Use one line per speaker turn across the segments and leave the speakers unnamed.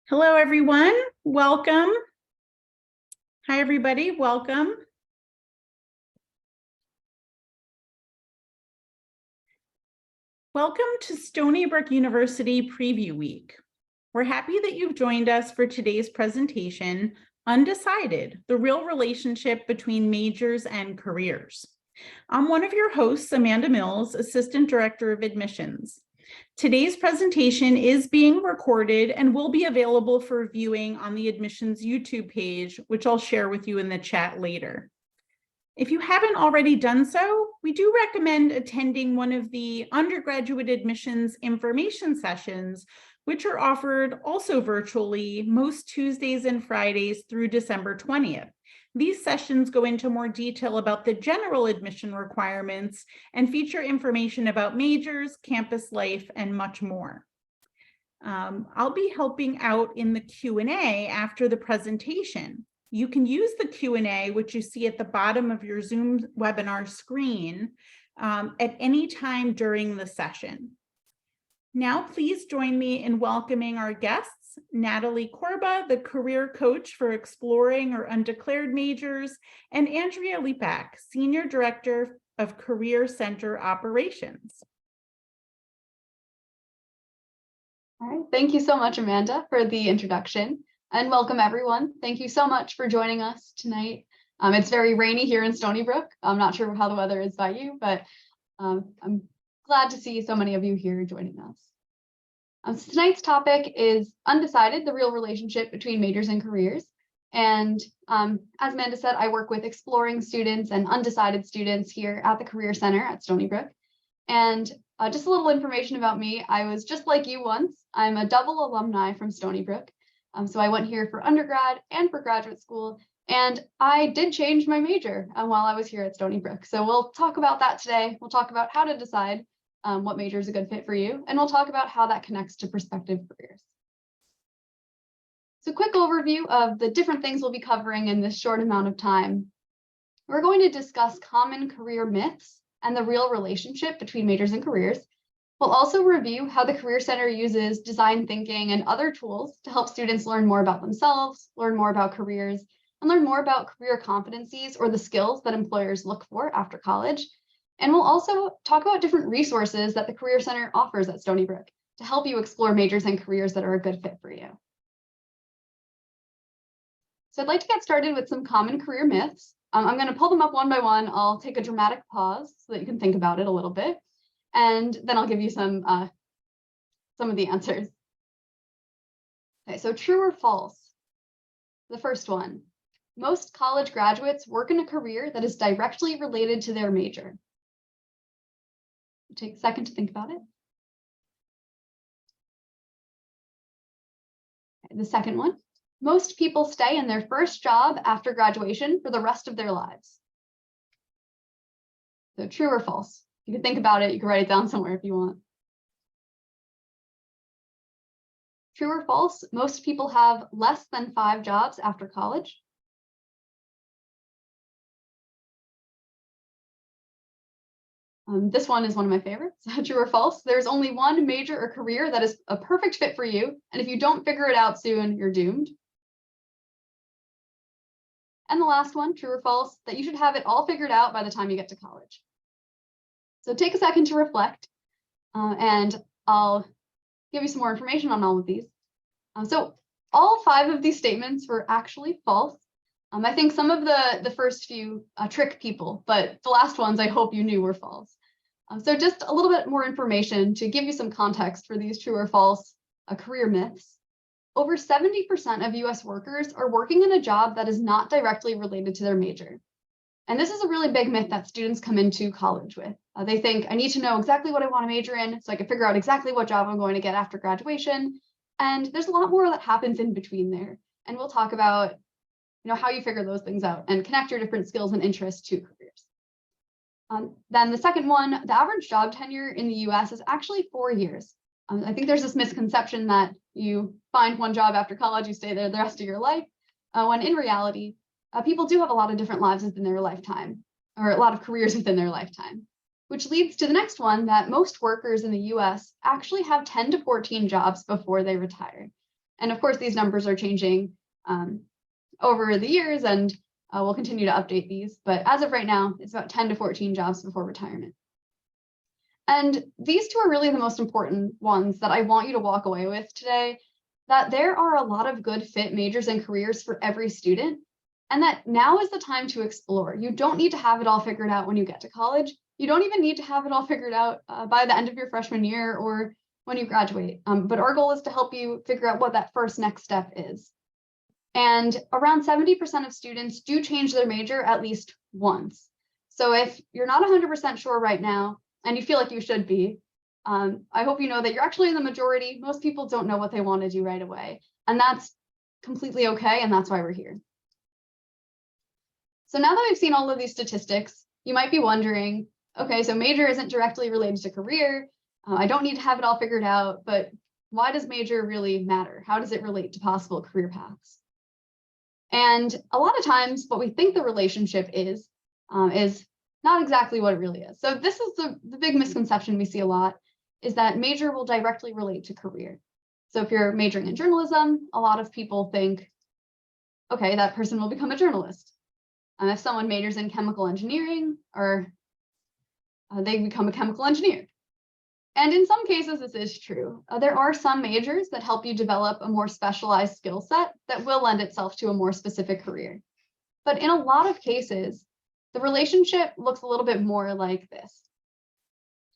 Hello, everyone. Welcome. Hi, everybody. Welcome. Welcome to Stony Brook University Preview Week. We're happy that you've joined us for today's presentation, Undecided, the real relationship between majors and careers. I'm one of your hosts, Amanda Mills, Assistant Director of Admissions. Today's presentation is being recorded and will be available for viewing on the admissions YouTube page, which I'll share with you in the chat later. If you haven't already done so, we do recommend attending one of the undergraduate admissions information sessions, which are offered also virtually most Tuesdays and Fridays through December 20th. These sessions go into more detail about the general admission requirements and feature information about majors, campus life, and much more. I'll be helping out in the Q&A after the presentation. You can use the Q&A, which you see at the bottom of your Zoom webinar screen, at any time during the session. Now, please join me in welcoming our guests, Natalie Korba, the career coach for exploring or undeclared majors, and Andrea Lipak, Senior Director of Career Center Operations.
All right, thank you so much, Amanda, for the introduction, and welcome everyone. Thank you so much for joining us tonight. It's very rainy here in Stony Brook. I'm not sure how the weather is by you, but I'm glad to see so many of you here joining us. So tonight's topic is Undecided, the real relationship between majors and careers. And as Amanda said, I work with exploring students and undecided students here at the Career Center at Stony Brook. And just a little information about me. I was just like you once. I'm a double alumni from Stony Brook. So I went here for undergrad and for graduate school. And I did change my major while I was here at Stony Brook. So we'll talk about that today. We'll talk about how to decide what major is a good fit for you. And we'll talk about how that connects to prospective careers. So quick overview of the different things we'll be covering in this short amount of time. We're going to discuss common career myths and the real relationship between majors and careers. We'll also review how the Career Center uses design thinking and other tools to help students learn more about themselves, learn more about careers, and learn more about career competencies or the skills that employers look for after college. And we'll also talk about different resources that the Career Center offers at Stony Brook to help you explore majors and careers that are a good fit for you. So I'd like to get started with some common career myths. I'm going to pull them up one by one. I'll take a dramatic pause so that you can think about it a little bit. And then I'll give you some of the answers. Okay, so true or false? The first one, most college graduates work in a career that is directly related to their major. Take a second to think about it. Okay, the second one, most people stay in their first job after graduation for the rest of their lives. So true or false? You can think about it. You can write it down somewhere if you want. True or false? Most people have less than 5 jobs after college. This one is one of my favorites. True or false? There's only one major or career that is a perfect fit for you. And if you don't figure it out soon, you're doomed. And the last one, true or false, that you should have it all figured out by the time you get to college. So take a second to reflect, and I'll give you some more information on all of these. So all 5 of these statements were actually false. I think some of the first few trick people, but the last ones I hope you knew were false. So just a little bit more information to give you some context for these true or false career myths. Over 70% of US workers are working in a job that is not directly related to their major. And this is a really big myth that students come into college with. They think, I need to know exactly what I want to major in so I can figure out exactly what job I'm going to get after graduation. And there's a lot more that happens in between there. And we'll talk about how you figure those things out and connect your different skills and interests to careers. Then the second one, the average job tenure in the US is actually 4 years. I think there's this misconception that you find one job after college, you stay there the rest of your life, when in reality, people do have a lot of different lives within their lifetime, or a lot of careers within their lifetime, which leads to the next one, that most workers in the US actually have 10 to 14 jobs before they retire. And of course, these numbers are changing over the years, and we'll continue to update these. But as of right now, it's about 10 to 14 jobs before retirement. And these two are really the most important ones that I want you to walk away with today, that there are a lot of good fit majors and careers for every student, and that now is the time to explore. You don't need to have it all figured out when you get to college. You don't even need to have it all figured out by the end of your freshman year or when you graduate. But our goal is to help you figure out what that first next step is. And around 70% of students do change their major at least once. So if you're not 100% sure right now, and you feel like you should be, I hope you know that you're actually in the majority. Most people don't know what they want to do right away, and that's completely okay, and that's why we're here. So now that we've seen all of these statistics, you might be wondering, okay, so major isn't directly related to career. I don't need to have it all figured out, but why does major really matter? How does it relate to possible career paths? And a lot of times what we think the relationship is not exactly what it really is. So this is the big misconception we see a lot, is that major will directly relate to career. So if you're majoring in journalism, a lot of people think, okay, that person will become a journalist. And if someone majors in chemical engineering, or they become a chemical engineer. And in some cases, this is true. There are some majors that help you develop a more specialized skill set that will lend itself to a more specific career. But in a lot of cases, the relationship looks a little bit more like this.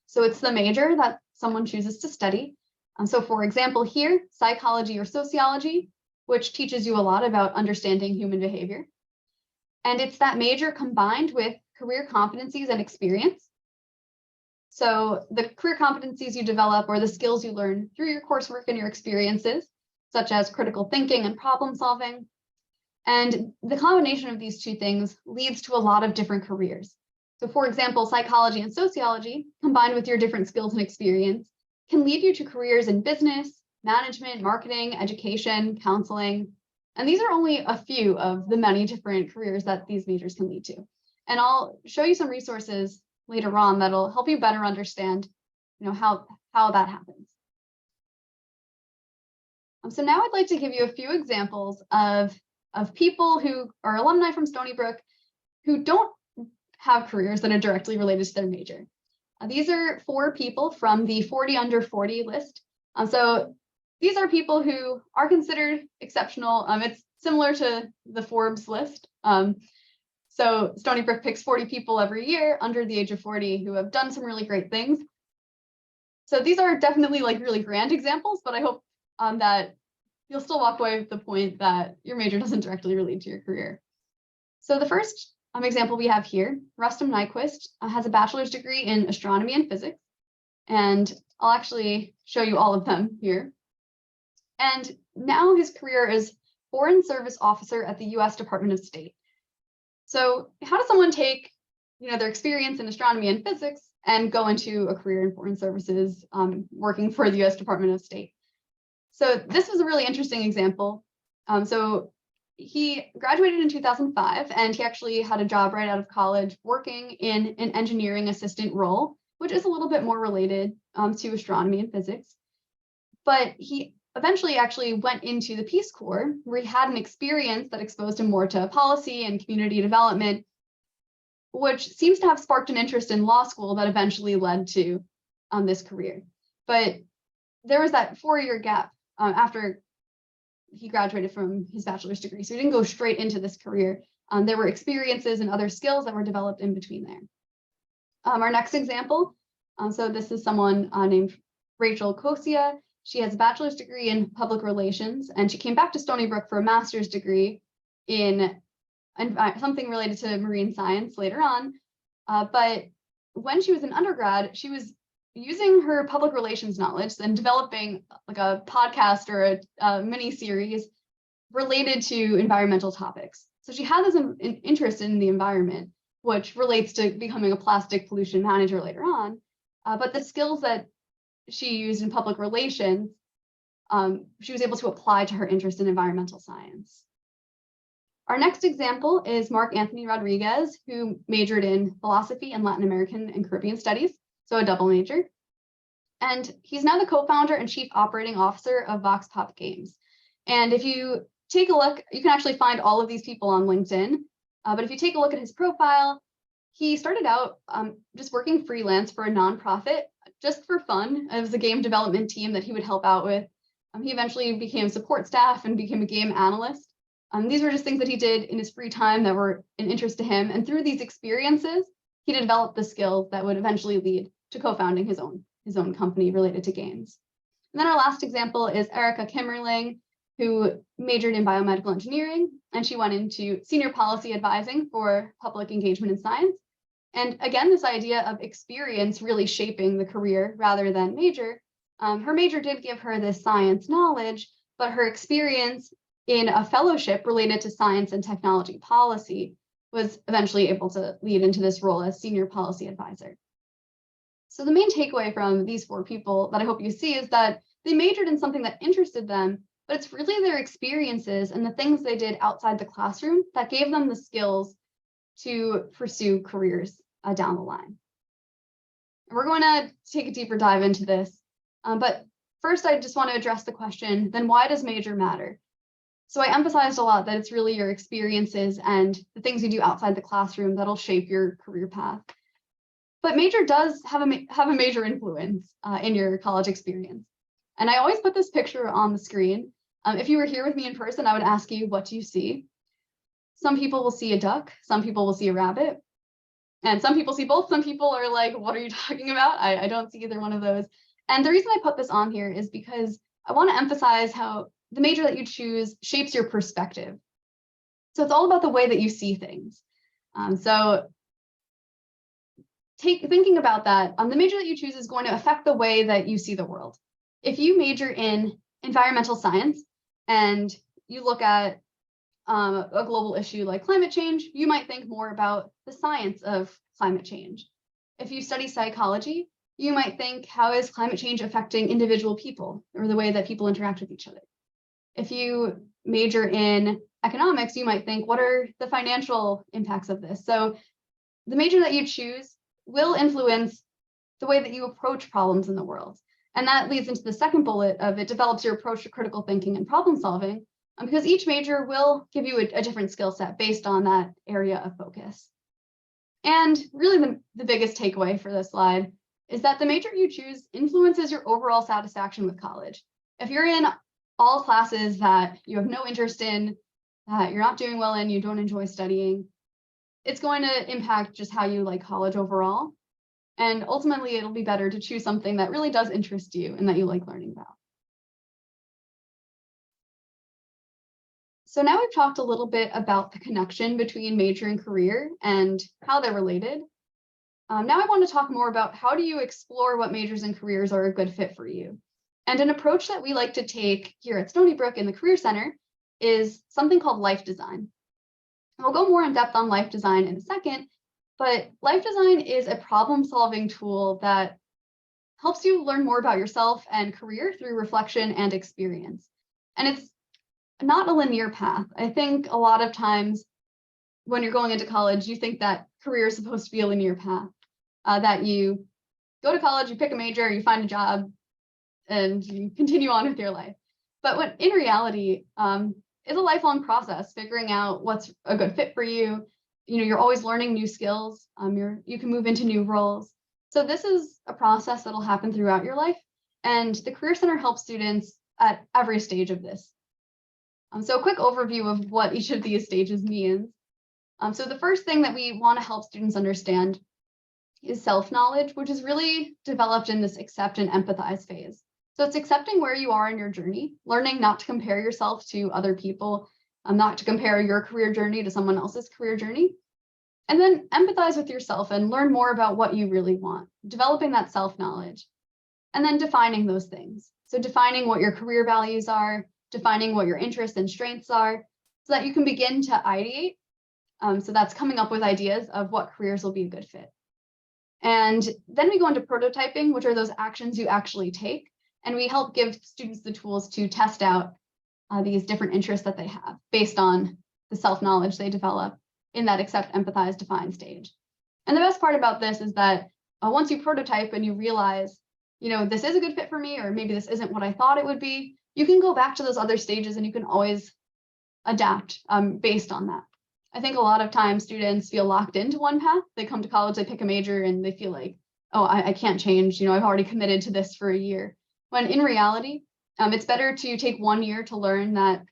So it's the major that someone chooses to study. So for example, here, psychology or sociology, which teaches you a lot about understanding human behavior. And it's that major combined with career competencies and experience. So the career competencies you develop or the skills you learn through your coursework and your experiences, such as critical thinking and problem solving. And the combination of these two things leads to a lot of different careers. So for example, psychology and sociology, combined with your different skills and experience, can lead you to careers in business, management, marketing, education, counseling. And these are only a few of the many different careers that these majors can lead to. And I'll show you some resources later on that'll help you better understand, how that happens. So now I'd like to give you a few examples of people who are alumni from Stony Brook who don't have careers that are directly related to their major. These are 4 people from the 40 under 40 list. So these are people who are considered exceptional. It's similar to the Forbes list. So Stony Brook picks 40 people every year under the age of 40 who have done some really great things. So these are definitely like really grand examples, but I hope that you'll still walk away with the point that your major doesn't directly relate to your career. So the first example we have here, Rustam Nyquist has a bachelor's degree in astronomy and physics, and I'll actually show you all of them here. And now his career is Foreign Service Officer at the US Department of State. So how does someone take their experience in astronomy and physics and go into a career in foreign services working for the US Department of State? So this was a really interesting example. So he graduated in 2005, and he actually had a job right out of college working in an engineering assistant role, which is a little bit more related to astronomy and physics. But he eventually actually went into the Peace Corps, where he had an experience that exposed him more to policy and community development, which seems to have sparked an interest in law school that eventually led to this career. But there was that 4-year gap after he graduated from his bachelor's degree. So he didn't go straight into this career. There were experiences and other skills that were developed in between there. Our next example, so this is someone named Rachel Kosia. She has a bachelor's degree in public relations, and she came back to Stony Brook for a master's degree in something related to marine science later on. But when she was an undergrad, she was using her public relations knowledge and developing like a podcast or a mini series related to environmental topics. So she had this interest in the environment, which relates to becoming a plastic pollution manager later on. But the skills that she used in public relations, she was able to apply to her interest in environmental science. Our next example is Mark Anthony Rodriguez, who majored in philosophy and Latin American and Caribbean studies, so a double major. And he's now the co-founder and chief operating officer of Vox Pop Games. And if you take a look, you can actually find all of these people on LinkedIn. But if you take a look at his profile, he started out just working freelance for a nonprofit just for fun. It was a game development team that he would help out with. He eventually became support staff and became a game analyst. These were just things that he did in his free time that were an interest to him. And through these experiences, he developed the skills that would eventually lead to co-founding his own company related to games. And then our last example is Erica Kimmerling, who majored in biomedical engineering, and she went into senior policy advising for public engagement in science. And again, this idea of experience really shaping the career rather than major. Her major did give her this science knowledge, but her experience in a fellowship related to science and technology policy was eventually able to lead into this role as senior policy advisor. So the main takeaway from these 4 people that I hope you see is that they majored in something that interested them, but it's really their experiences and the things they did outside the classroom that gave them the skills to pursue careers down the line. And we're going to take a deeper dive into this. But first, I just want to address the question, then why does major matter? So I emphasized a lot that it's really your experiences and the things you do outside the classroom that'll shape your career path. But major does have a major influence in your college experience. And I always put this picture on the screen. If you were here with me in person, I would ask you, what do you see? Some people will see a duck, some people will see a rabbit, and some people see both. Some people are like, what are you talking about? I don't see either one of those. And the reason I put this on here is because I want to emphasize how the major that you choose shapes your perspective. So it's all about the way that you see things. Thinking about that, the major that you choose is going to affect the way that you see the world. If you major in environmental science and you look at a global issue like climate change, you might think more about the science of climate change. If you study psychology, you might think, how is climate change affecting individual people or the way that people interact with each other? If you major in economics, you might think, what are the financial impacts of this? So the major that you choose will influence the way that you approach problems in the world. And that leads into the second bullet of it develops your approach to critical thinking and problem solving, because each major will give you a different skill set based on that area of focus. And really the biggest takeaway for this slide is that the major you choose influences your overall satisfaction with college. If you're in all classes that you have no interest in, that you're not doing well in, you don't enjoy studying, it's going to impact just how you like college overall. And ultimately, it'll be better to choose something that really does interest you and that you like learning about. So now we've talked a little bit about the connection between major and career and how they're related. Now I want to talk more about how do you explore what majors and careers are a good fit for you. And an approach that we like to take here at Stony Brook in the Career Center is something called life design. We'll go more in depth on life design in a second, but life design is a problem-solving tool that helps you learn more about yourself and career through reflection and experience. And it's not a linear path. I think a lot of times when you're going into college, you think that career is supposed to be a linear path, that you go to college, you pick a major, you find a job, and you continue on with your life. But what in reality is a lifelong process, figuring out what's a good fit for you. You know, you're always learning new skills. You can move into new roles. So this is a process that'll happen throughout your life. And the Career Center helps students at every stage of this. So a quick overview of what each of these stages means. So the first thing that we want to help students understand is self-knowledge, which is really developed in this accept and empathize phase. So it's accepting where you are in your journey, learning not to compare yourself to other people, not to compare your career journey to someone else's career journey. And then empathize with yourself and learn more about what you really want, developing that self-knowledge, and then defining those things. So defining what your career values are, defining what your interests and strengths are, so that you can begin to ideate. So that's coming up with ideas of what careers will be a good fit. And then we go into prototyping, which are those actions you actually take. And we help give students the tools to test out these different interests that they have based on the self-knowledge they develop in that accept, empathize, define stage. And the best part about this is that once you prototype and you realize, you know, this is a good fit for me, or maybe this isn't what I thought it would be, you can go back to those other stages and you can always adapt based on that. I think a lot of times students feel locked into one path. They come to college, they pick a major, and they feel like, oh, I can't change. I've already committed to this for a year. When in reality, it's better to take 1 year to learn that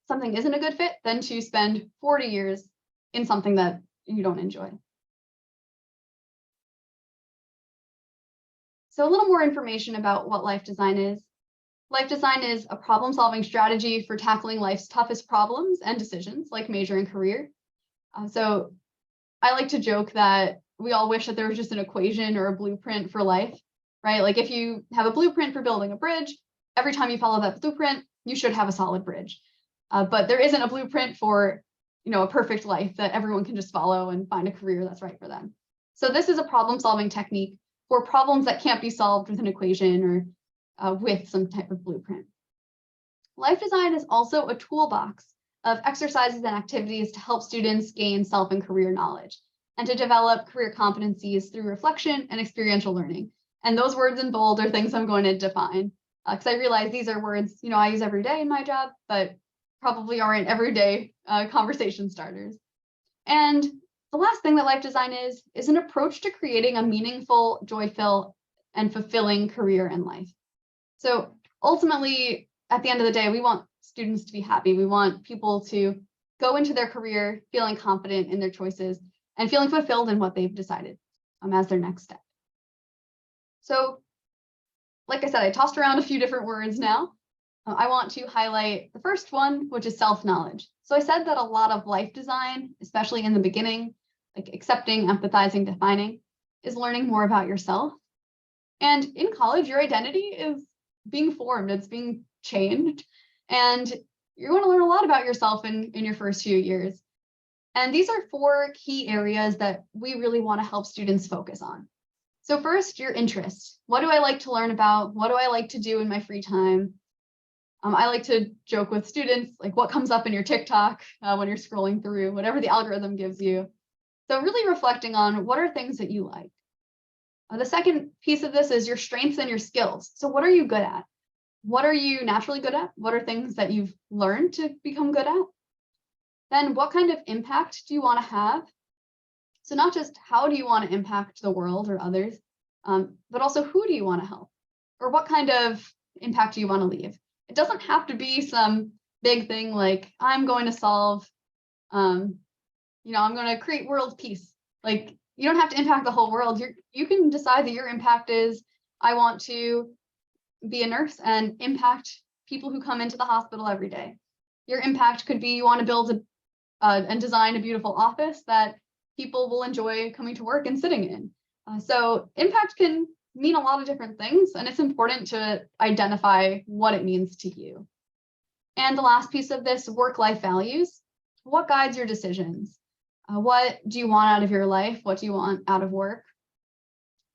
something isn't a good fit than to spend 40 years in something that you don't enjoy. So a little more information about what life design is. Life design is a problem-solving strategy for tackling life's toughest problems and decisions, like major and career. So I like to joke that we all wish that there was just an equation or a blueprint for life, right? Like if you have a blueprint for building a bridge, every time you follow that blueprint, you should have a solid bridge. But there isn't a blueprint for, a perfect life that everyone can just follow and find a career that's right for them. So this is a problem-solving technique for problems that can't be solved with an equation or with some type of blueprint. Life design is also a toolbox of exercises and activities to help students gain self and career knowledge and to develop career competencies through reflection and experiential learning. And those words in bold are things I'm going to define because I realize these are words, I use every day in my job, but probably aren't everyday conversation starters. And the last thing that life design is an approach to creating a meaningful, joyful, and fulfilling career in life. So ultimately, at the end of the day, we want students to be happy. We want people to go into their career feeling confident in their choices and feeling fulfilled in what they've decided as their next step. So, like I said, I tossed around a few different words now. I want to highlight the first one, which is self-knowledge. So I said that a lot of life design, especially in the beginning, like accepting, empathizing, defining, is learning more about yourself. And in college, your identity is being formed, it's being changed, and you're going to learn a lot about yourself in your first few years. And these are 4 key areas that we really want to help students focus on. So first, your interests. What do I like to learn about? What do I like to do in my free time? I like to joke with students, like what comes up in your TikTok when you're scrolling through, whatever the algorithm gives you. So really reflecting on what are things that you like. The second piece of this is your strengths and your skills. So what are you good at? What are you naturally good at? What are things that you've learned to become good at? Then what kind of impact do you want to have? So not just how do you want to impact the world or others, but also who do you want to help? Or what kind of impact do you want to leave? It doesn't have to be some big thing like I'm going to solve, I'm going to create world peace. Like you don't have to impact the whole world. You can decide that your impact is, I want to be a nurse and impact people who come into the hospital every day. Your impact could be you want to build and design a beautiful office that people will enjoy coming to work and sitting in. So impact can mean a lot of different things, and it's important to identify what it means to you. And the last piece of this, work-life values. What guides your decisions? What do you want out of your life? What do you want out of work?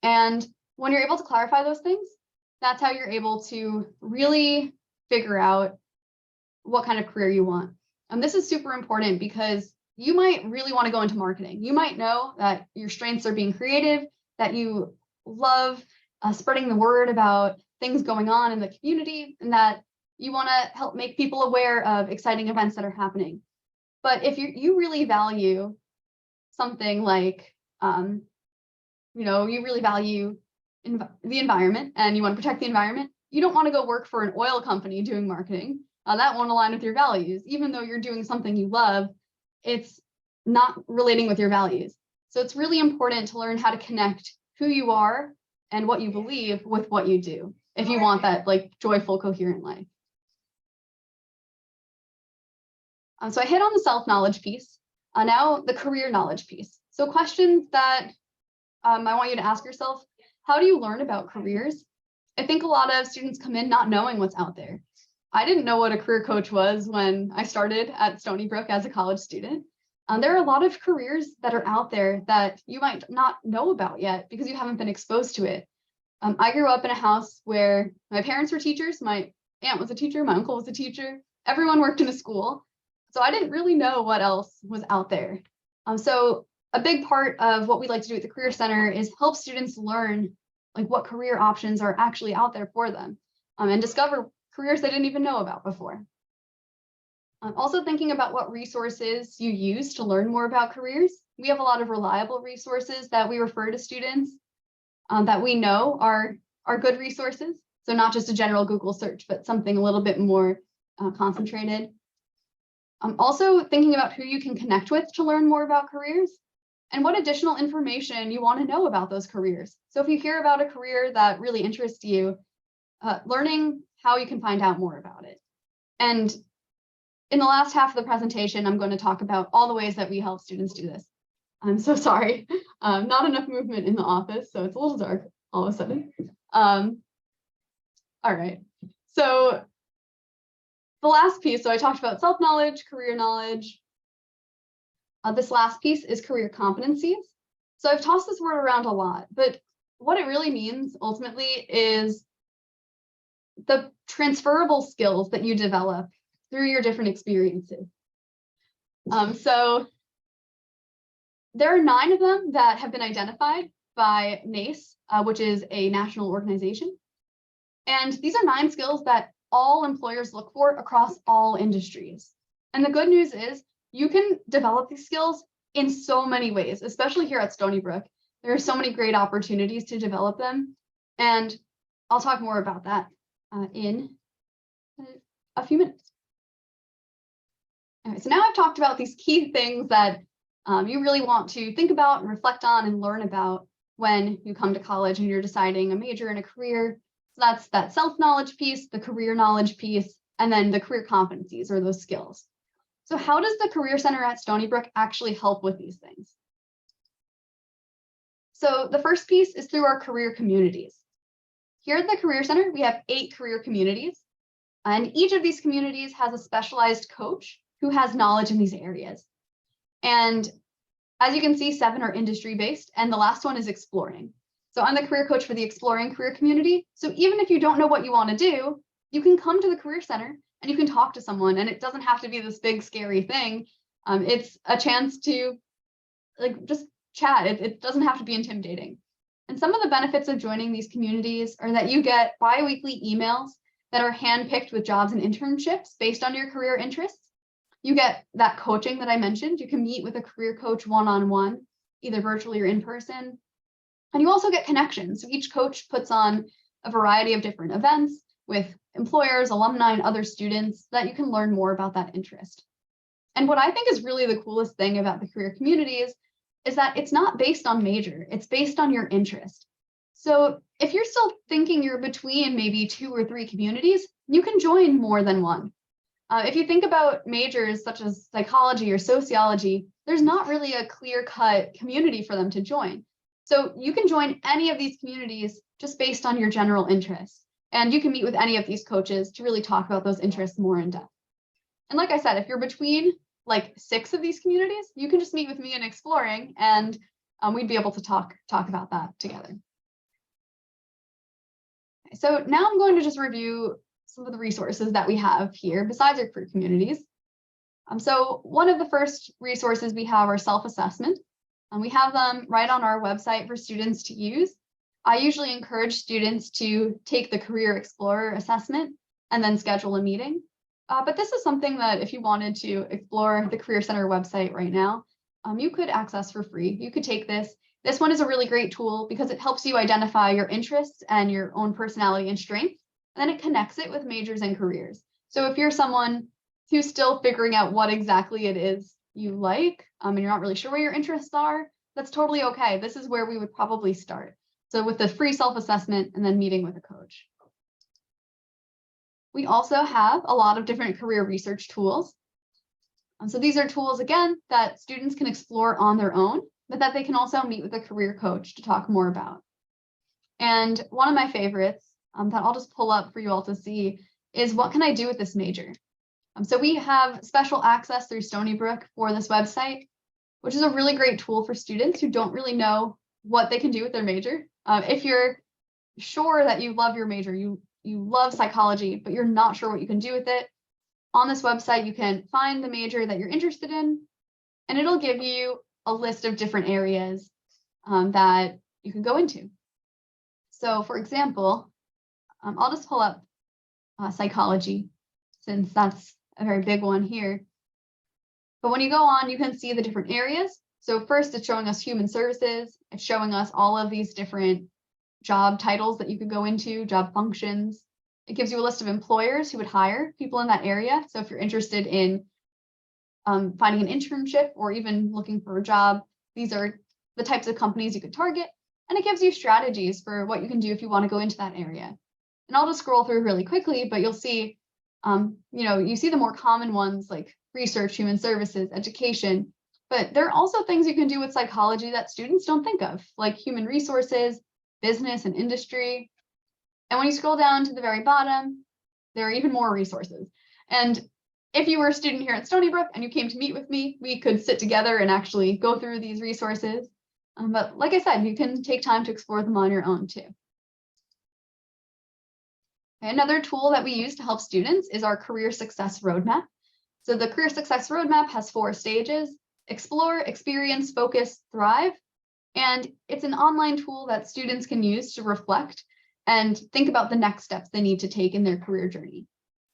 And when you're able to clarify those things, that's how you're able to really figure out what kind of career you want. And this is super important because you might really want to go into marketing. You might know that your strengths are being creative, that you love spreading the word about things going on in the community, and that you want to help make people aware of exciting events that are happening. But if you really value something like, you really value the environment and you want to protect the environment, you don't want to go work for an oil company doing marketing. That won't align with your values. Even though you're doing something you love, it's not relating with your values. So it's really important to learn how to connect who you are and what you believe with what you do if you want that like joyful, coherent life. So I hit on the self-knowledge piece. Now the career knowledge piece. So questions that I want you to ask yourself: how do you learn about careers? I think a lot of students come in not knowing what's out there. I didn't know what a career coach was when I started at Stony Brook as a college student. There are a lot of careers that are out there that you might not know about yet because you haven't been exposed to it. I grew up in a house where my parents were teachers, my aunt was a teacher, my uncle was a teacher, everyone worked in a school. So I didn't really know what else was out there. So a big part of what we like to do at the Career Center is help students learn like what career options are actually out there for them, and discover careers they didn't even know about before. Also thinking about what resources you use to learn more about careers. We have a lot of reliable resources that we refer to students that we know are good resources. So not just a general Google search, but something a little bit more concentrated. Also thinking about who you can connect with to learn more about careers and what additional information you want to know about those careers. So if you hear about a career that really interests you, learning how you can find out more about it. And in the last half of the presentation, I'm going to talk about all the ways that we help students do this. I'm so sorry, not enough movement in the office, so it's a little dark all of a sudden. All right, so the last piece, so I talked about self-knowledge, career knowledge. This last piece is career competencies. So I've tossed this word around a lot, but what it really means ultimately is the transferable skills that you develop through your different experiences. So there are 9 of them that have been identified by NACE, which is a national organization. And these are 9 skills that all employers look for across all industries. And the good news is you can develop these skills in so many ways, especially here at Stony Brook. There are so many great opportunities to develop them. And I'll talk more about that in a few minutes. Okay, so now I've talked about these key things that you really want to think about and reflect on and learn about when you come to college and you're deciding a major and a career. So that's that self-knowledge piece, the career knowledge piece, and then the career competencies or those skills. So how does the Career Center at Stony Brook actually help with these things? So the first piece is through our career communities. Here at the Career Center, we have 8 career communities, and each of these communities has a specialized coach who has knowledge in these areas. And as you can see, 7 are industry-based, and the last one is exploring. So I'm the career coach for the exploring career community. So even if you don't know what you want to do, you can come to the Career Center and you can talk to someone, and it doesn't have to be this big, scary thing. It's a chance to just chat. It doesn't have to be intimidating. And some of the benefits of joining these communities are that you get bi-weekly emails that are handpicked with jobs and internships based on your career interests. You get that coaching that I mentioned. You can meet with a career coach one-on-one, either virtually or in person. And you also get connections. So each coach puts on a variety of different events with employers, alumni, and other students that you can learn more about that interest. And what I think is really the coolest thing about the career communities is that it's not based on major, it's based on your interest. So if you're still thinking you're between maybe 2 or 3 communities, you can join more than one. If you think about majors such as psychology or sociology, there's not really a clear-cut community for them to join. So you can join any of these communities just based on your general interests. And you can meet with any of these coaches to really talk about those interests more in depth. And like I said, if you're between like 6 of these communities, you can just meet with me in exploring, and we'd be able to talk about that together. Okay, so now I'm going to just review some of the resources that we have here besides our career communities. So one of the first resources we have are self-assessment. We have them right on our website for students to use. I usually encourage students to take the Career Explorer assessment and then schedule a meeting. But this is something that if you wanted to explore the Career Center website right now, you could access for free. You could take this. This one is a really great tool because it helps you identify your interests and your own personality and strengths, and then it connects it with majors and careers. So if you're someone who's still figuring out what exactly it is you like, and you're not really sure where your interests are, that's totally okay. This is where we would probably start. So with the free self-assessment and then meeting with a coach. We also have a lot of different career research tools. So these are tools, again, that students can explore on their own, but that they can also meet with a career coach to talk more about. And one of my favorites that I'll just pull up for you all to see is what can I do with this major? So we have special access through Stony Brook for this website, which is a really great tool for students who don't really know what they can do with their major. If you're sure that you love your major, you love psychology, but you're not sure what you can do with it, on this website, you can find the major that you're interested in, and it'll give you a list of different areas that you can go into. So for example, I'll just pull up psychology, since that's a very big one here. But when you go on, you can see the different areas. So first, it's showing us human services. It's showing us all of these different job titles that you could go into, job functions. It gives you a list of employers who would hire people in that area. So if you're interested in finding an internship or even looking for a job, these are the types of companies you could target. And it gives you strategies for what you can do if you want to go into that area. And I'll just scroll through really quickly, but you'll see, you see the more common ones like research, human services, education, but there are also things you can do with psychology that students don't think of, like human resources, business and industry. And when you scroll down to the very bottom, there are even more resources. And if you were a student here at Stony Brook and you came to meet with me, we could sit together and actually go through these resources. But like I said, you can take time to explore them on your own too. Another tool that we use to help students is our Career Success Roadmap. So the Career Success Roadmap has 4 stages: explore, experience, focus, thrive. And it's an online tool that students can use to reflect and think about the next steps they need to take in their career journey.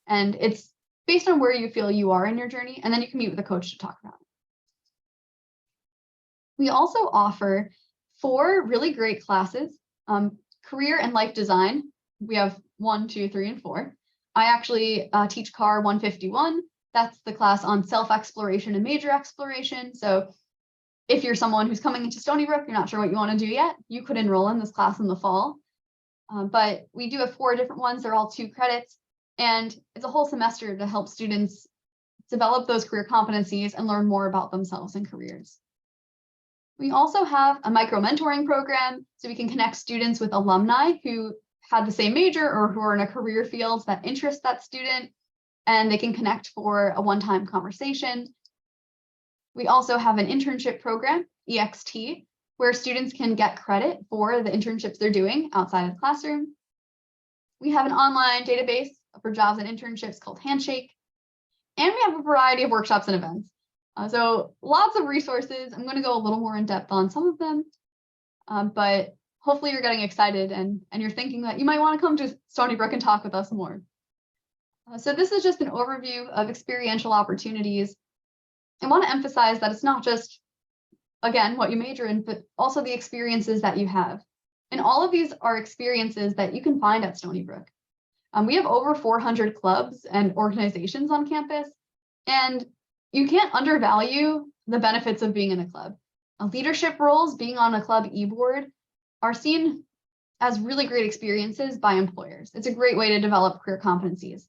And it's based on where you feel you are in your journey, and then you can meet with a coach to talk about it. We also offer 4 really great classes, career and life design. We have 1, 2, 3, and 4. I actually teach CAR 151. That's the class on self-exploration and major exploration. So if you're someone who's coming into Stony Brook, you're not sure what you want to do yet, you could enroll in this class in the fall. But we do have 4 different ones. They're all 2 credits. And it's a whole semester to help students develop those career competencies and learn more about themselves and careers. We also have a micro-mentoring program, so we can connect students with alumni who had the same major or who are in a career field that interests that student, and they can connect for a one-time conversation. We also have an internship program, EXT, where students can get credit for the internships they're doing outside of the classroom. We have an online database for jobs and internships called Handshake. And we have a variety of workshops and events. So lots of resources. I'm going to go a little more in depth on some of them, but hopefully you're getting excited and you're thinking that you might want to come to Stony Brook and talk with us more. So this is just an overview of experiential opportunities. I want to emphasize that it's not just, again, what you major in, but also the experiences that you have. And all of these are experiences that you can find at Stony Brook. We have over 400 clubs and organizations on campus, and you can't undervalue the benefits of being in a club. Leadership roles, being on a club e-board, are seen as really great experiences by employers. It's a great way to develop career competencies.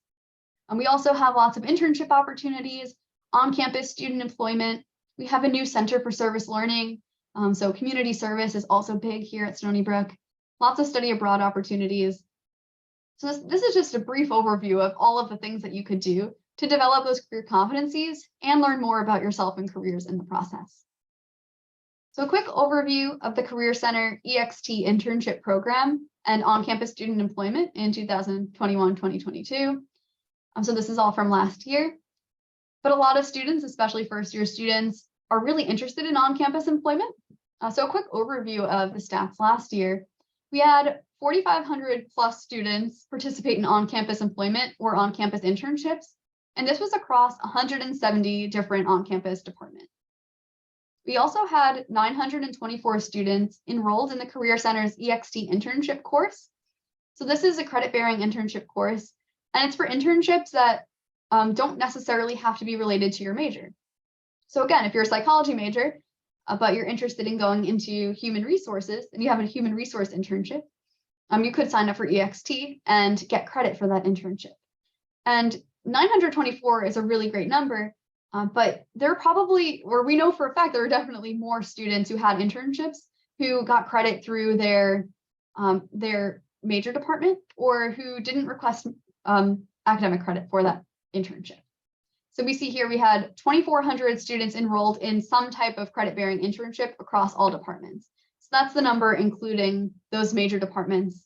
And we also have lots of internship opportunities, on-campus student employment. We have a new Center for Service Learning. So community service is also big here at Stony Brook. Lots of study abroad opportunities. So this is just a brief overview of all of the things that you could do to develop those career competencies and learn more about yourself and careers in the process. So a quick overview of the Career Center EXT internship program and on-campus student employment in 2021-2022. So this is all from last year. But a lot of students, especially first-year students, are really interested in on-campus employment. So a quick overview of the stats last year. We had 4,500 plus students participate in on-campus employment or on-campus internships, and this was across 170 different on-campus departments. We also had 924 students enrolled in the Career Center's EXT internship course. So this is a credit-bearing internship course, and it's for internships that don't necessarily have to be related to your major. So again, if you're a psychology major, but you're interested in going into human resources and you have a human resource internship, you could sign up for EXT and get credit for that internship. And 924 is a really great number, but there are probably, or we know for a fact, there are definitely more students who had internships who got credit through their major department or who didn't request academic credit for that internship. So we see here we had 2,400 students enrolled in some type of credit-bearing internship across all departments. So that's the number including those major departments.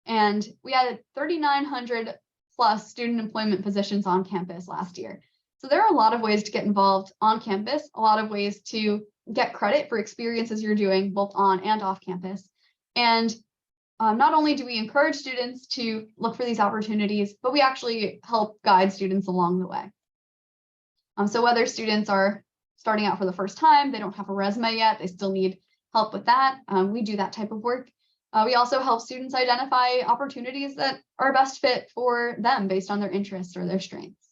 And we had 3,900 plus student employment positions on campus last year. So there are a lot of ways to get involved on campus, a lot of ways to get credit for experiences you're doing both on and off campus. And not only do we encourage students to look for these opportunities, but we actually help guide students along the way. So whether students are starting out for the first time, they don't have a resume yet, they still need help with that, we do that type of work. We also help students identify opportunities that are best fit for them based on their interests or their strengths.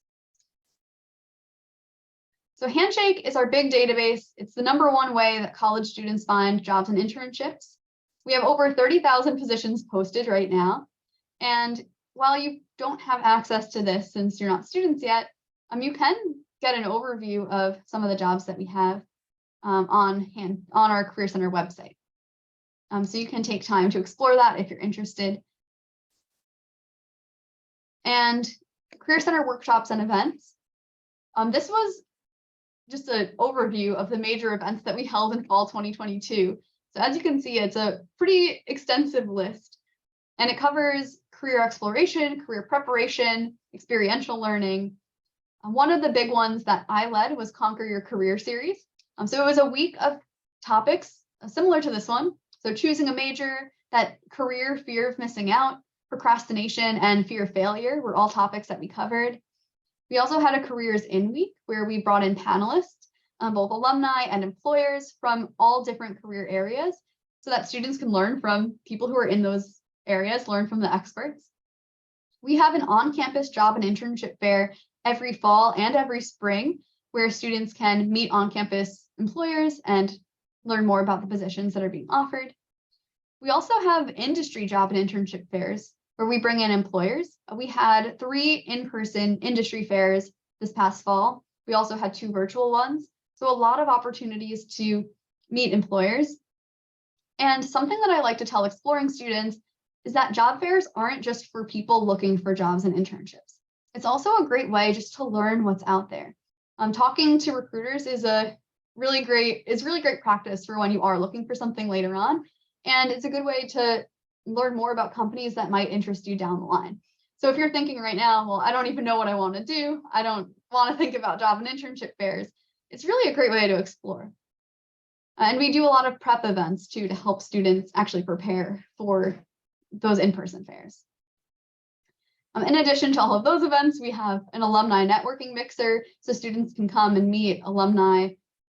So Handshake is our big database. It's the #1 way that college students find jobs and internships. We have over 30,000 positions posted right now. And while you don't have access to this since you're not students yet, you can get an overview of some of the jobs that we have on our Career Center website. So you can take time to explore that if you're interested. And Career Center workshops and events. This was just an overview of the major events that we held in fall 2022. So as you can see, it's a pretty extensive list, and it covers career exploration, career preparation, experiential learning. One of the big ones that I led was Conquer Your Career series. So it was a week of topics similar to this one. So choosing a major, that career fear of missing out, procrastination, and fear of failure were all topics that we covered. We also had a Careers In week where we brought in panelists, both alumni and employers from all different career areas, so that students can learn from people who are in those areas, learn from the experts. We have an on-campus job and internship fair every fall and every spring, where students can meet on-campus employers and learn more about the positions that are being offered. We also have industry job and internship fairs where we bring in employers. We had 3 in-person industry fairs this past fall. We also had 2 virtual ones. So a lot of opportunities to meet employers. And something that I like to tell exploring students is that job fairs aren't just for people looking for jobs and internships. It's also a great way just to learn what's out there. Talking to recruiters is really great practice for when you are looking for something later on. And it's a good way to learn more about companies that might interest you down the line. So if you're thinking right now, well, I don't even know what I want to do, I don't want to think about job and internship fairs, it's really a great way to explore. And we do a lot of prep events too to help students actually prepare for those in-person fairs. In addition to all of those events, we have an alumni networking mixer, so students can come and meet alumni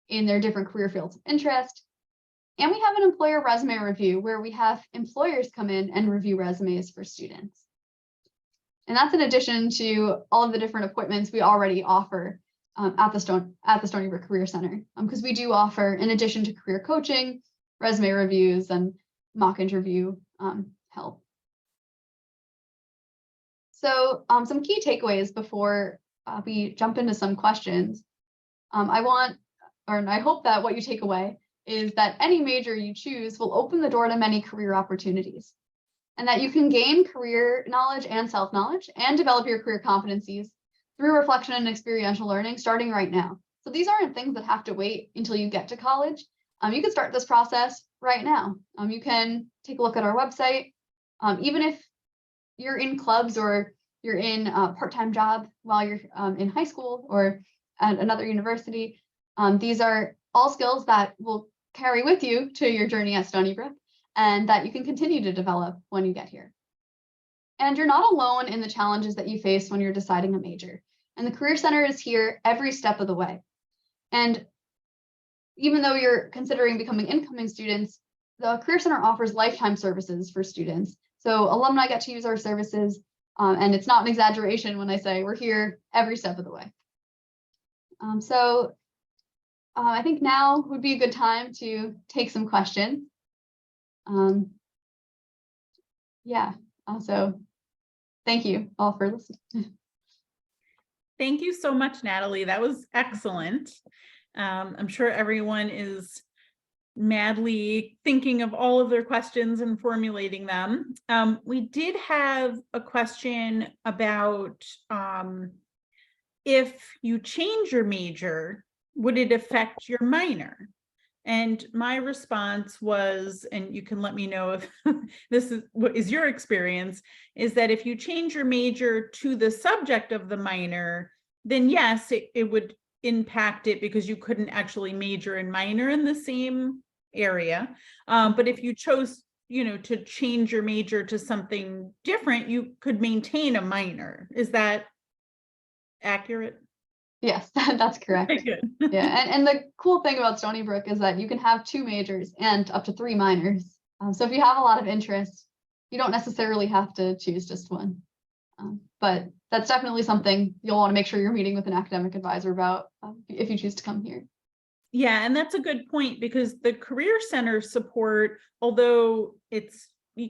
in their different career fields of interest. And we have an employer resume review where we have employers come in and review resumes for students. And that's in addition to all of the different appointments we already offer at the Stony Brook Career Center, because we do offer, in addition to career coaching, resume reviews and mock interview help. So some key takeaways before we jump into some questions. I hope that what you take away is that any major you choose will open the door to many career opportunities, and that you can gain career knowledge and self-knowledge and develop your career competencies through reflection and experiential learning starting right now. So these aren't things that have to wait until you get to college. You can start this process right now. You can take a look at our website. Even if you're in clubs or you're in a part-time job while you're in high school or at another university, these are all skills that will carry with you to your journey at Stony Brook and that you can continue to develop when you get here. And you're not alone in the challenges that you face when you're deciding a major. And the Career Center is here every step of the way. And even though you're considering becoming incoming students, the Career Center offers lifetime services for students. So alumni get to use our services, and it's not an exaggeration when I say we're here every step of the way. I think now would be a good time to take some questions. So thank you all for listening.
Thank you so much, Natalie. That was excellent. I'm sure everyone is madly thinking of all of their questions and formulating them. We did have a question about if you change your major, would it affect your minor? And my response was, and you can let me know if this is what is your experience, is that if you change your major to the subject of the minor, then yes, it would impact it because you couldn't actually major and minor in the same area. But if you chose to change your major to something different, you could maintain a minor. Is that accurate?
Yes, that's correct.
Okay, good.
Yeah, and the cool thing about Stony Brook is that you can have 2 majors and up to 3 minors. So if you have a lot of interest, you don't necessarily have to choose just one. But that's definitely something you'll want to make sure you're meeting with an academic advisor about if you choose to come here.
Yeah, and that's a good point, because the Career Center support, although it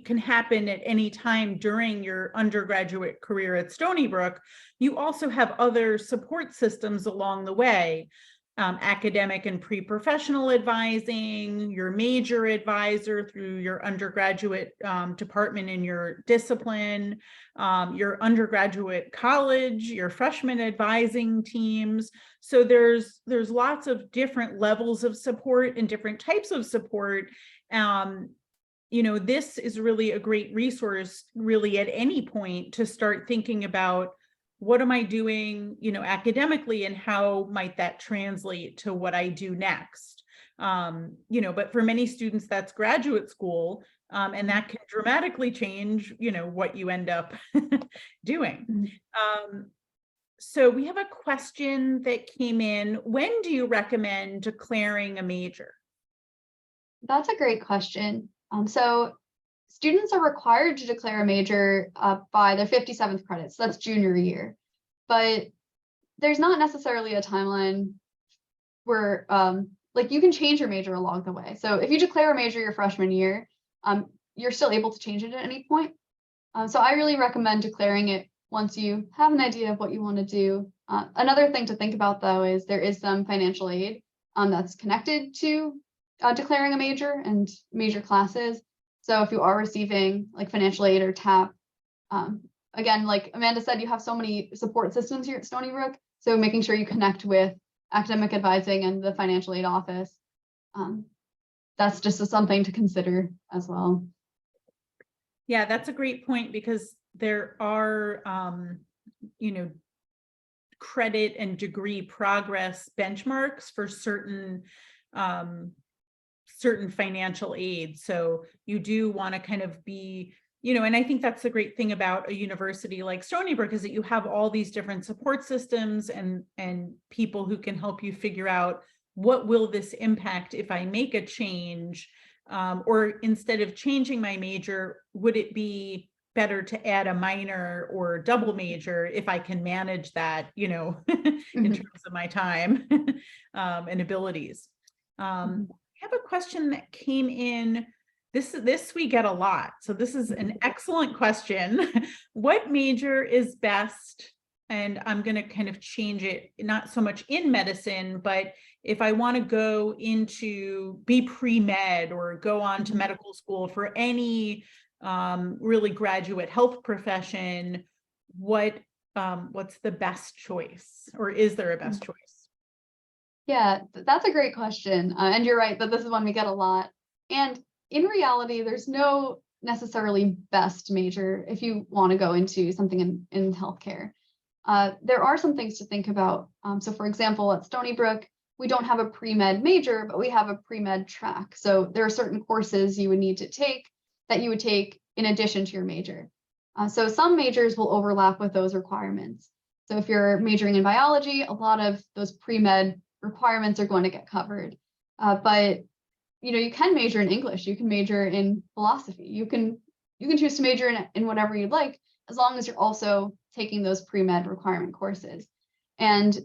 can happen at any time during your undergraduate career at Stony Brook, you also have other support systems along the way. Academic and pre-professional advising, your major advisor through your undergraduate department in your discipline, your undergraduate college, your freshman advising teams. So there's lots of different levels of support and different types of support. This is really a great resource, really, at any point to start thinking about, what am I doing, academically, and how might that translate to what I do next? But for many students, that's graduate school, and that can dramatically change, what you end up doing.
Mm-hmm.
So we have a question that came in. When do you recommend declaring a major?
That's a great question. So students are required to declare a major by their 57th credits. So that's junior year. But there's not necessarily a timeline where like you can change your major along the way. So if you declare a major your freshman year, you're still able to change it at any point. So I really recommend declaring it once you have an idea of what you want to do. Another thing to think about, though, is there is some financial aid that's connected to declaring a major and major classes. So if you are receiving like financial aid or TAP, again, like Amanda said, you have so many support systems here at Stony Brook. So making sure you connect with academic advising and the financial aid office. That's just something to consider as well.
Yeah, that's a great point, because there are, credit and degree progress benchmarks for certain financial aid. So you do want to kind of be, and I think that's the great thing about a university like Stony Brook, is that you have all these different support systems and people who can help you figure out, what will this impact if I make a change? Or instead of changing my major, would it be better to add a minor or double major if I can manage that, in terms of my time and abilities? I have a question that came in. This we get a lot. So this is an excellent question. What major is best? And I'm going to kind of change it, not so much in medicine, but if I want to go into be pre-med or go on to medical school for any really graduate health profession, what's the best choice, or is there a best choice?
Yeah, that's a great question. And you're right that this is one we get a lot. And in reality, there's no necessarily best major if you want to go into something in healthcare. There are some things to think about. So for example, at Stony Brook, we don't have a pre-med major, but we have a pre-med track. So there are certain courses you would need to take that you would take in addition to your major. So some majors will overlap with those requirements. So if you're majoring in biology, a lot of those pre-med requirements are going to get covered. But you can major in English, you can major in philosophy, you can choose to major in whatever you'd like, as long as you're also taking those pre-med requirement courses. And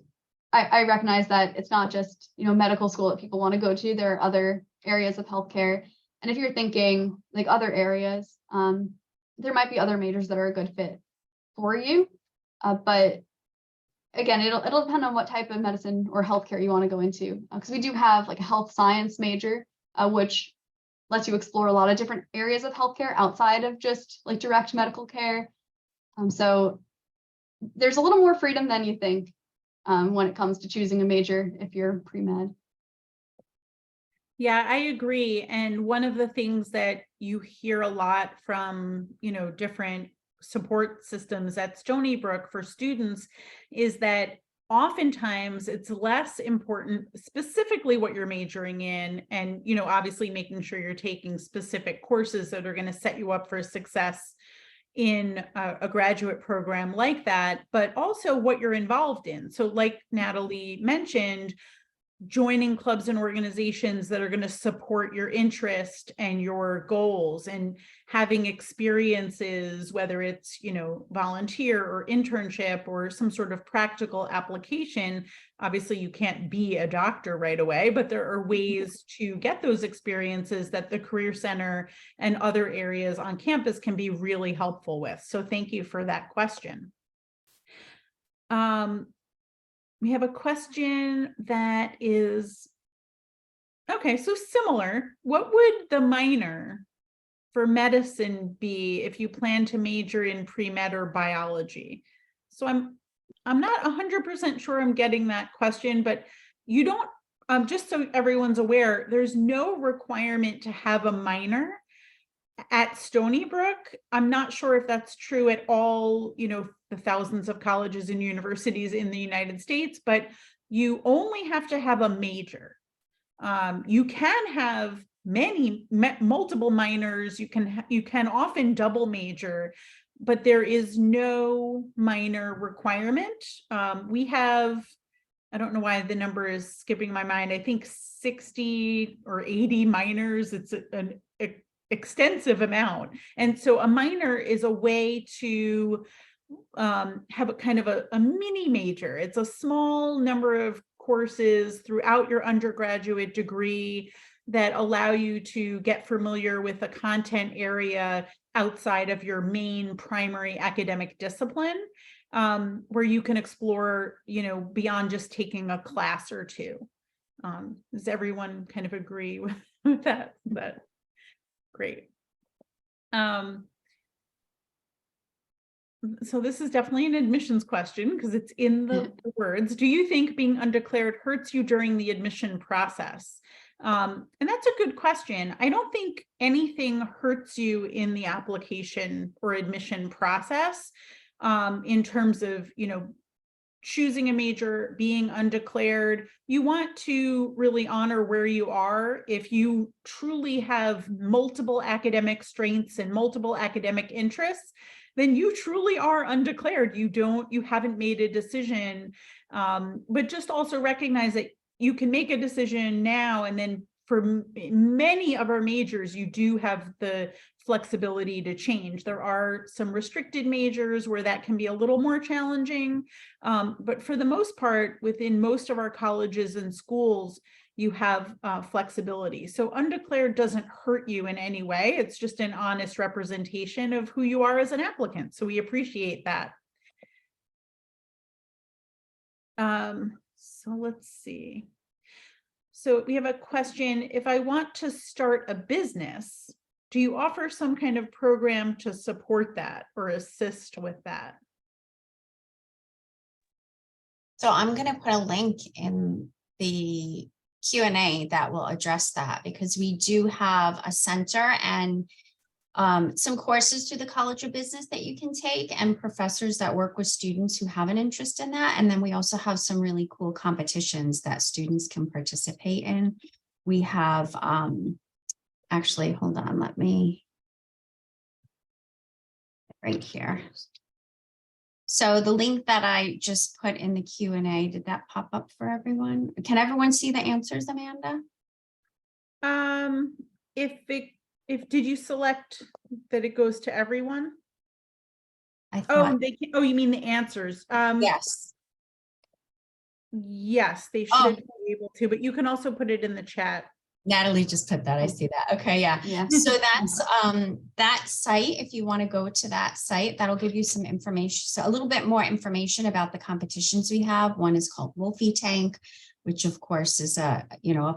I recognize that it's not just medical school that people want to go to. There are other areas of healthcare, and if you're thinking like other areas, there might be other majors that are a good fit for you. But again, it'll depend on what type of medicine or healthcare you want to go into, because we do have like a health science major, which lets you explore a lot of different areas of healthcare outside of just like direct medical care. So there's a little more freedom than you think when it comes to choosing a major if you're pre-med.
Yeah, I agree. And one of the things that you hear a lot from, different support systems at Stony Brook for students is that oftentimes it's less important specifically what you're majoring in, and obviously making sure you're taking specific courses that are going to set you up for success in a graduate program like that, but also what you're involved in. So like Natalie mentioned, joining clubs and organizations that are going to support your interest and your goals, and having experiences, whether it's, volunteer or internship or some sort of practical application. Obviously, you can't be a doctor right away, but there are ways to get those experiences that the Career Center and other areas on campus can be really helpful with. So thank you for that question. We have a question that is, okay, so similar. What would the minor for medicine be if you plan to major in pre-med or biology? So I'm not 100% sure I'm getting that question, but you don't, just so everyone's aware, there's no requirement to have a minor at Stony Brook. I'm not sure if that's true at all, the thousands of colleges and universities in the United States, but you only have to have a major. You can have multiple minors. You can often double major, but there is no minor requirement. We have, I don't know why the number is skipping my mind, I think 60 or 80 minors. It's an extensive amount. And so a minor is a way to have a kind of a mini major. It's a small number of courses throughout your undergraduate degree that allow you to get familiar with a content area outside of your main primary academic discipline, where you can explore, beyond just taking a class or two. Does everyone kind of agree with that? Great. So this is definitely an admissions question because it's in the words. Do you think being undeclared hurts you during the admission process? And that's a good question. I don't think anything hurts you in the application or admission process, in terms of, choosing a major, being undeclared. You want to really honor where you are. If you truly have multiple academic strengths and multiple academic interests, then you truly are undeclared. You haven't made a decision, but just also recognize that you can make a decision now, and then for many of our majors, you do have the flexibility to change. There are some restricted majors where that can be a little more challenging, but for the most part, within most of our colleges and schools, you have flexibility. So undeclared doesn't hurt you in any way. It's just an honest representation of who you are as an applicant. So we appreciate that. So let's see. So we have a question. If I want to start a business, do you offer some kind of program to support that or assist with that?
So I'm going to put a link in the Q&A that will address that, because we do have a center and some courses through the College of Business that you can take, and professors that work with students who have an interest in that. And then we also have some really cool competitions that students can participate in. We have, actually, hold on, let me, right here. So the link that I just put in the Q&A, did that pop up for everyone? Can everyone see the answers, Amanda?
Did you select that it goes to everyone?
I thought,
you mean the answers?
yes.
Yes, they should be able to, but you can also put it in the chat.
Natalie just put that. I see that. Okay, yeah. So that's that site. If you want to go to that site, that'll give you some information. So a little bit more information about the competitions we have. One is called Wolfie Tank, which of course is a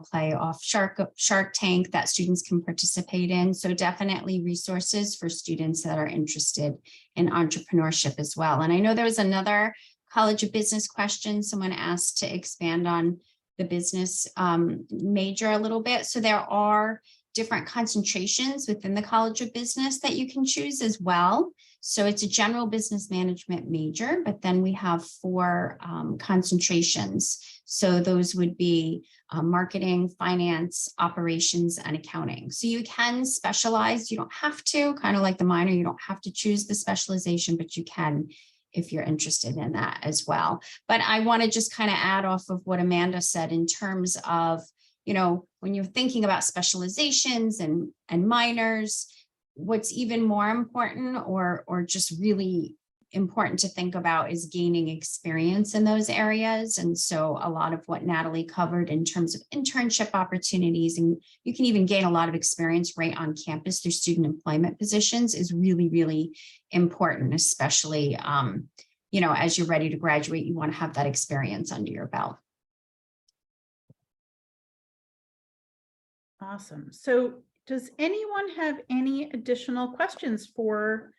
play off Shark Tank that students can participate in. So definitely resources for students that are interested in entrepreneurship as well. And I know there was another College of Business question. Someone asked to expand on the business major a little bit. So there are different concentrations within the College of Business that you can choose as well. So it's a general business management major, but then we have 4 concentrations. So those would be marketing, finance, operations, and accounting. So you can specialize. You don't have to, kind of like the minor, you don't have to choose the specialization, but you can if you're interested in that as well. But I want to just kind of add off of what Amanda said in terms of, you know, when you're thinking about specializations and minors, what's even more important or just really important to think about is gaining experience in those areas. And so a lot of what Natalie covered in terms of internship opportunities, and you can even gain a lot of experience right on campus through student employment positions, is really, really important, especially, you know, as you're ready to graduate, you want to have that experience under your belt.
Awesome. So does anyone have any additional questions for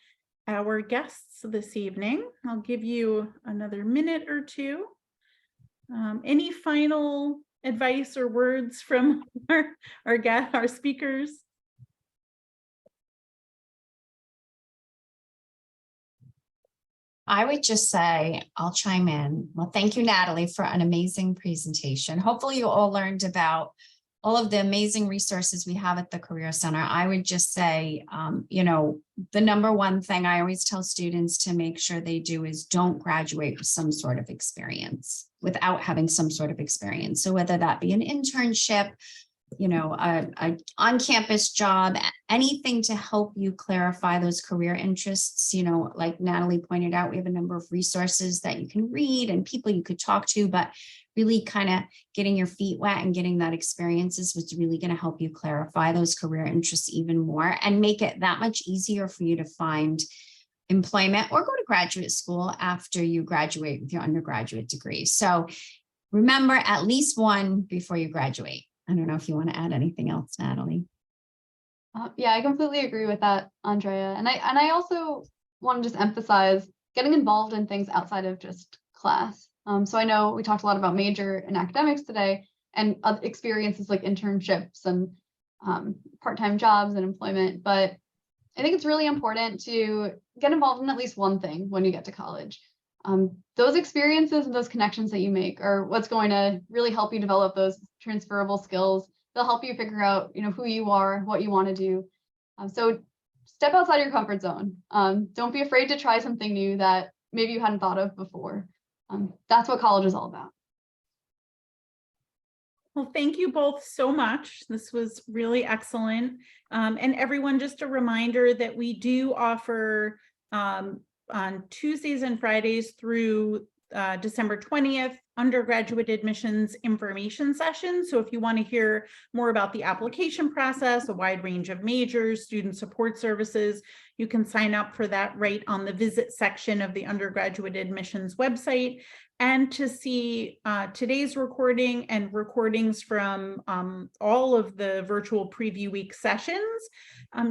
our guests this evening? I'll give you another minute or two. Any final advice or words from our speakers?
I would just say, I'll chime in. Well, thank you, Natalie, for an amazing presentation. Hopefully you all learned about all of the amazing resources we have at the Career Center. I would just say, you know, the number one thing I always tell students to make sure they do is don't graduate with some sort of experience, without having some sort of experience. So whether that be an internship, you know, a on-campus job, anything to help you clarify those career interests. You know, like Natalie pointed out, we have a number of resources that you can read and people you could talk to, but really kind of getting your feet wet and getting that experience is what's really going to help you clarify those career interests even more and make it that much easier for you to find employment or go to graduate school after you graduate with your undergraduate degree. So remember at least one before you graduate. I don't know if you want to add anything else, Natalie.
Yeah, I completely agree with that, Andrea. And I also want to just emphasize getting involved in things outside of just class. So I know we talked a lot about major in academics today and other experiences like internships and part-time jobs and employment, but I think it's really important to get involved in at least one thing when you get to college. Those experiences and those connections that you make are what's going to really help you develop those transferable skills. They'll help you figure out, you know, who you are, what you want to do. So step outside your comfort zone. Don't be afraid to try something new that maybe you hadn't thought of before. That's what college is all about.
Well, thank you both so much. This was really excellent. And everyone, just a reminder that we do offer on Tuesdays and Fridays through December 20th, undergraduate admissions information sessions. So if you want to hear more about the application process, a wide range of majors, student support services, you can sign up for that right on the visit section of the undergraduate admissions website. And to see today's recording and recordings from all of the virtual preview week sessions,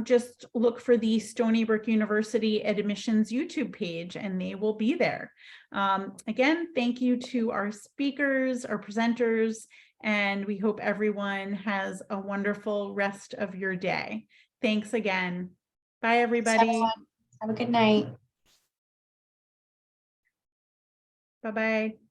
just look for the Stony Brook University admissions YouTube page and they will be there. Again, thank you to our speakers, our presenters, and we hope everyone has a wonderful rest of your day. Thanks again. Bye, everybody.
Have a good night.
Bye-bye.